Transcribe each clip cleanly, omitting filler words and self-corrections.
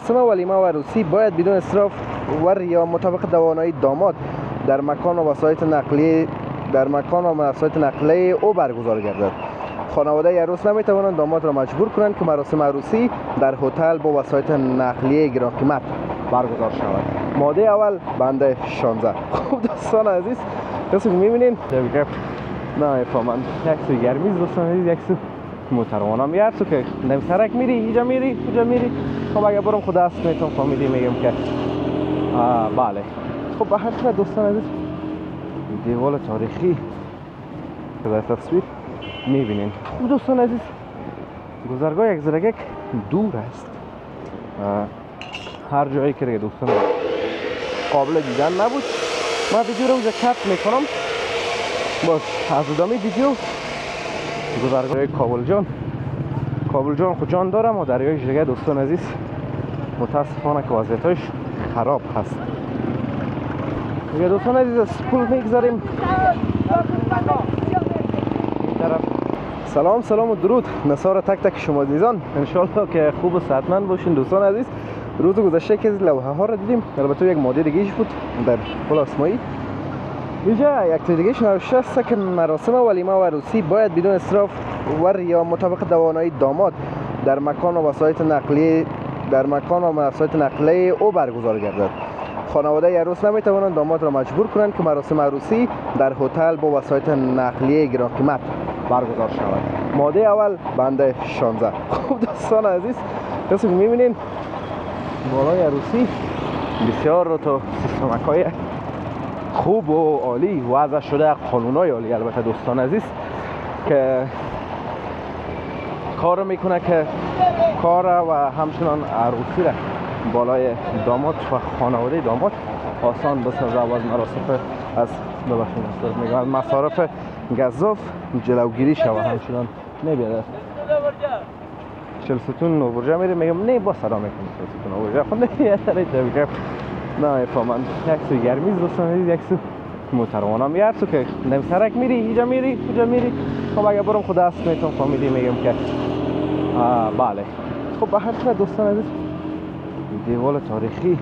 مراسم ولیمه و عروسی باید بدون اسراف و ریا مطابق توانایی داماد در مکان و وسایط نقلیه او برگزار گردد. خانواده عروس نمیتوانند داماد را مجبور کنند که مراسم عروسی در هتل با وسایط نقلیه گران قیمت برگزار شود. ماده اول بنده 16. خوب دوستان عزیز، کسی میبینین نه فهمم یک سو گرمیز دوستان عزیز، یک سو موتروانم یار سو که نمی سرک میری اینجا میری کجا میری. خب اگه برم خود است میتونم فامیلی میگم که بله. خب به هر صورت دوستان عزیز دیوال تاریخی که در تصویر میبینین. خب دوستان عزیز گذرگاه یک زرگک دور است. هر جایی که دوستان قابل دیدن نبود من ویدیو رو اونجا کت میکنم. باز از ادامه ویدیو گذرگاه کابل جان خود جان دارم و دریای دیگه دوستان عزیز متاسفانه که وضعیتش خراب هست. دیگه دوستان عزیز از پل میگذاریم این طرف. سلام و درود نثار تک تک شما عزیزان، انشالله که خوب و صحتمند باشین دوستان عزیز. روز گذشته که لوحه ها را دیدیم، البته یک ماده دیگه بود در پل آسمایی. اینجا یک دیگه نوشته است که مراسم ولیمه و عروسی باید بدون اسراف و ریا مطابق توانایی داماد در مکان و وسایط نقلیه او برگزار گردد. خانواده عروس نمیتوانند داماد را مجبور کنند که مراسم عروسی در هتل با وسایط نقلیه گران قیمت برگزار شود. ماده اول بنده 16. خوب دوستان عزیز، کسی که میبینین بالای عروسی بسیار رو تو سیستمکای خوب و عالی وضع شده، قانونای عالی البته دوستان عزیز که کار میکنه که کار و همچنان عروسی را بالای داماد و خانواده داماد آسان بسازه و از مصارف گزاف جلوگیری شود. همچنان نمیاد 40 ستون نوبرجه میره میگم نه با سلام میکنم 40 ستون نوبرجه خب نه نه فهمم یک سو گرمیز دوستان عزیز، یک سو موتروانم یار سو که نمی سرک میری اینجا میری کجا میری. خب اگه برم خود است میتونم فامیلی میگم که بله. خب به هر صورت دوستان عزیز دیوال تاریخی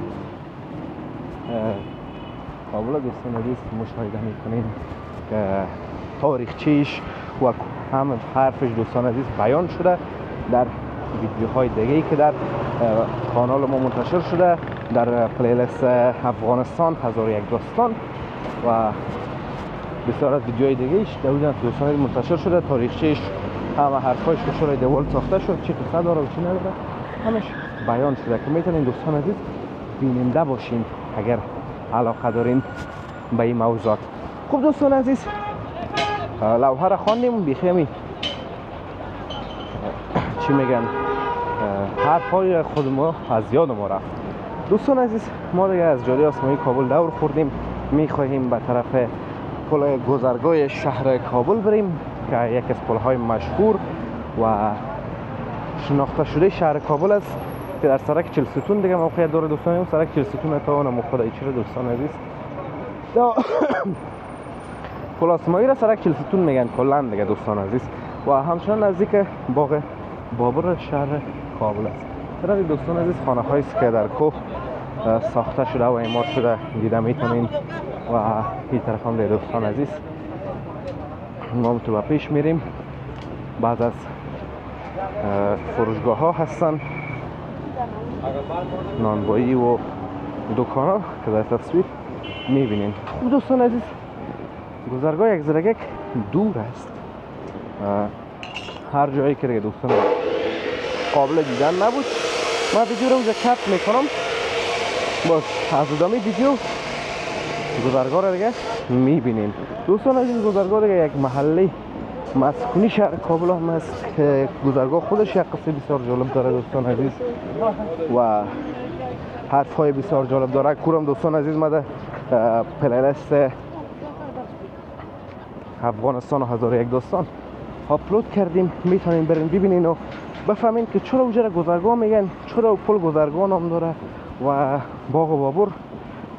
کابل دوستان عزیز مشاهده میکنین که تاریخچه‌اش و هم حرفش دوستان عزیز بیان شده در ویدیوهای دیگه‌ای که در کانال ما منتشر شده در پلیلیست افغانستان 1001 داستان و بسیار از ویدیوهای دیگه‌ایش دوستان عزیز منتشر شده. تاریخچه‌اش همه حرفایش که شده دیوال ساخته شد چی قصه داره و چی نداره همش بیان شده که میتونین دوستان عزیز بیننده باشین اگر علاقه دارین به این موضوعات. خب دوستان عزیز لوحه را خواندیم بیخیمی چی میگن حرفای خود ما از یاد ما رفت. دوستان عزیز ما دیگه از جاده آسمایی کابل دور خوردیم، میخواهیم به طرف پل گذرگاه شهر کابل بریم که یک از پل‌های مشهور و شناخته شده شهر کابل است که در سرک 40 ستون دیگه موقعیت داره دوستان. اون سرک 40 ستون تا اون خدای چرا دوستان عزیز پل آسمایی را سرک 40 ستون میگن کلا دیگه دوستان عزیز و همچنان نزدیک باغ بابر شهر کابل است. برای دوستان عزیز خانه هایی است که در کوه ساخته شده و اعمار شده دیده میتونین و این طرف هم دوستان عزیز ما تو به پیش میریم. بعد از فروشگاه ها هستن نانوایی و دکان ها که در تصویر میبینین. دوستان عزیز گذرگاه یک زرگک دور است. هر جایی که دوستان قابل دیدن نبود من ویدیو رو اونجا کت میکنم. باز از ادامه ویدیو گذرگاه رو دیگه میبینین. دوستان عزیز گذرگاه دیگه یک محله مسکونی شهر کابل هم است که گذرگاه خودش یک قصه بسیار جالب داره دوستان عزیز و حرفهای بسیار جالب داره. کورم دوستان عزیز ما در پلیلیست افغانستان و 1001 داستان آپلود کردیم، میتونین برین ببینین و بفهمین که چرا اونجا گذرگاه میگن، چرا پل گذرگاه نام داره و باغ بابر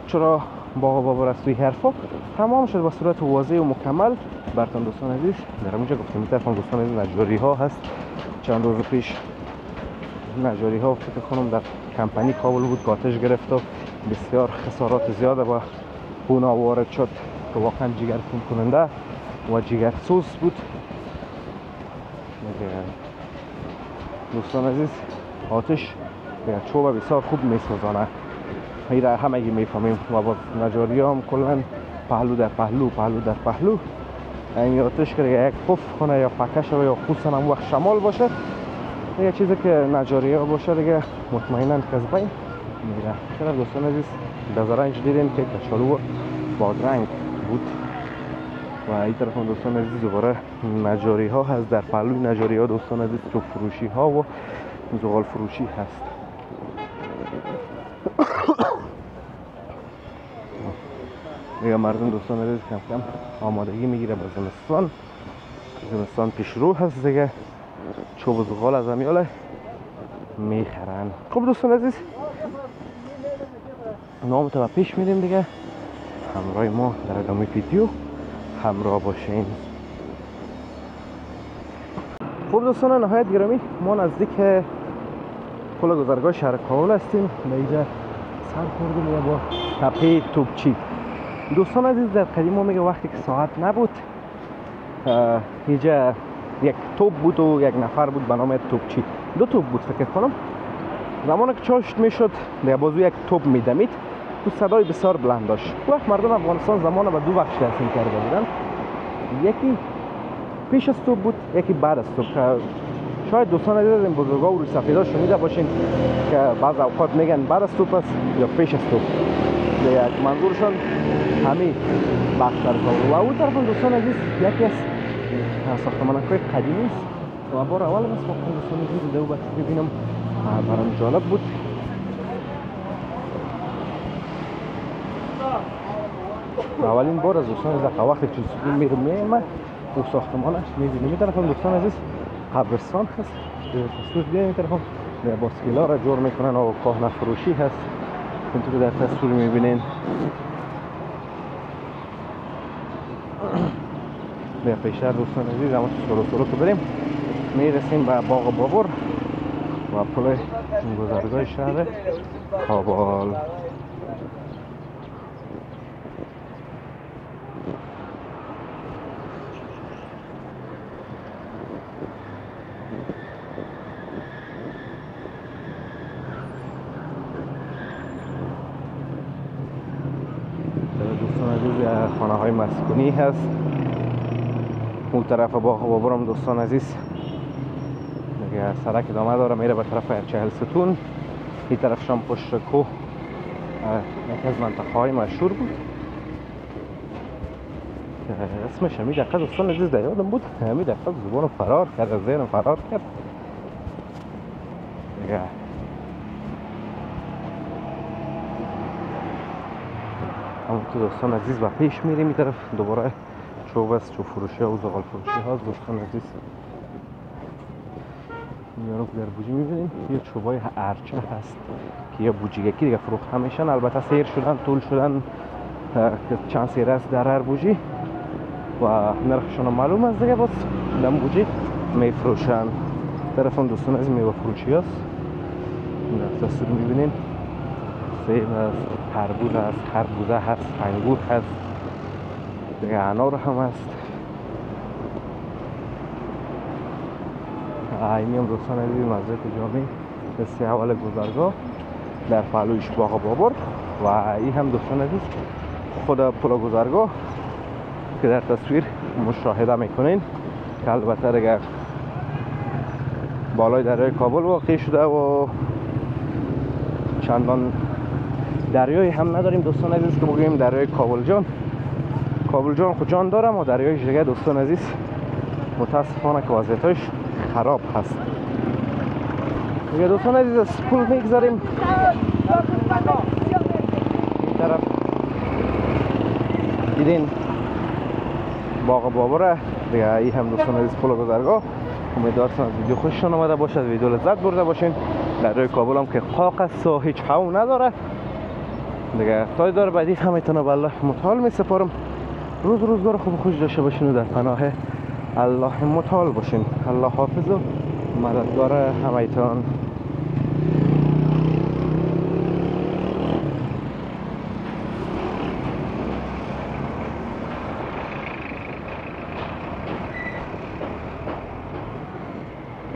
چرا باغ بابر است. توی حرفا تمام شد به صورت واضح و مکمل براتون دوستان عزیز. در اونجا گفتم طرفم دوستان عزیز نجاری ها هست. چند روز پیش نجاری ها فکر کنم در کمپانی کابل بود که آتش گرفت و بسیار خسارات زیاده با خون وارد شد که واقعا جگر خون کننده و جگر سوز بود. دوستان عزیز، آتش چوب بسیار خوب میسوزانه، این را همگی میفهمیم و با نجاری ها هم کلن پهلو در پهلو در پهلو این آتش که یک پف کنه یا پکه شوه یا خصوصا هم وقت شمال باشه، یه چیزی که نجاری ها باشه دیگه مطمئنا که از بین میره. چرا دوستان عزیز در زرنج دیدیم که کچالو بادرنگ بود و این طرف هم دوستان عزیز دوباره نجاری ها هست. در پهلوی نجاری ها دوستان عزیز چوب فروشی ها و زغال فروشی هست. دیگه مردم دوستان عزیز کم کم آمادگی میگیره با زمستان پیش رو هست دیگه، چوب و زغال از امیاله میخرن. خب دوستان عزیز نامو پیش میریم دیگه، همراه ما در ادامه ویدیو همراه باشین. خب دوستان نهایت گرامی، ما نزدیک پل گذرگاه شهر کابل هستیم. اینجا سر خوردیم با تپه توپچی. دوستان عزیز در قدیم ما میگه وقتی که ساعت نبود اینجا یک توپ بود و یک نفر بود به نام توپچی. دو توپ بود فکر کنم. زمانی که چاشت میشد در بازو یک توپ میدمید و صدای بسیار بلند داشت. وقت مردم افغانستان زمان به دو بخش تقسیم کرده بودن، یکی پیش از توپ بود، یکی بعد از توپ. شاید دوستان عزیز این بزرگا و روی سفیدا شنیده باشین که بعض اوقات میگن بعد از توپ است یا پیش از توپ، یک منظورشون همین بخش است. و اون طرف دوستان عزیز یکی از ساختمان‌های قدیمی است و بار اول است واقعا دوستان عزیز دیده و بس ببینم برام جالب بود. اولین بار از دوستان عزیز وقتی که چیزی میرم او ساختمانش میبینیم. این طرف هم دوستان عزیز قبرستان هست. تصویر دیدین این طرف هم باسکیلا را جور میکنن و کهنه فروشی هست اینطور در تصویر میبینین. به پیشتر دوستان عزیز اما سلو که بریم میرسیم به باغ بابر و پل گذرگاه شهر کابل. دوستان عزیز خانه های مسکونی هست. اون طرف باغ بابر هم دوستان عزیز دیگه سرک ادامه داره میره به طرف چهل ستون. این طرف شام پشت کوه یکی از منطقه های مشهور بود. اسمش همین دقیقه دوستان عزیز در یادم بود، همین دقیقه زبان فرار کرد، از ذهنم فرار کرد دیگه. اما تو دوستان عزیز و پیش میریم این طرف دوباره چوب است، چوب فروشی و زغال فروشی هاست دوستان عزیز. میانو در بوجی میبینیم یه چوبای ارچه هست که یه بوجی یکی دیگه فروخته میشن، البته سیر شدن طول شدن که چند سیر است در هر بوجی و نرخشون معلوم است دیگه، باز دم بوجی میفروشن. طرف هم دوستان عزیز میوه فروشی هست. در تصویر میبینیم سیب هست، تربوز هست، خربوزه هست، انگور هست دیگه، انار هم هست. اینی هم دوستان عزیز مسجد جامع دسته اول گذرگاه در پهلویش باغ بابر و این هم دوستان عزیز خود پل گذرگاه که در تصویر مشاهده میکنین که البته دیگه بالای دریای کابل واقع شده و چندان دریایی هم نداریم دوستان عزیز که بگوییم دریای کابل جان خود جان دارم و دریای دیگه دوستان عزیز متاسفانه که وضعیتش خراب هست دیگه. دوستان عزیز از پل میگذاریم این طرف دیدین باغ بابره دیگه. این هم دوستان عزیز پل گذرگاه. امیدوارم از ویدیو خوشتون آمده باشه، از ویدیو لذت برده باشین. دریای کابل هم که خاک است و هیچ هوا نداره دیگه. تا داره بعدی همتون به الله متعال می سپارم. روزگار خوب خوش داشته باشین و در پناه الله متعال باشین. الله حافظ و مددگار همتون.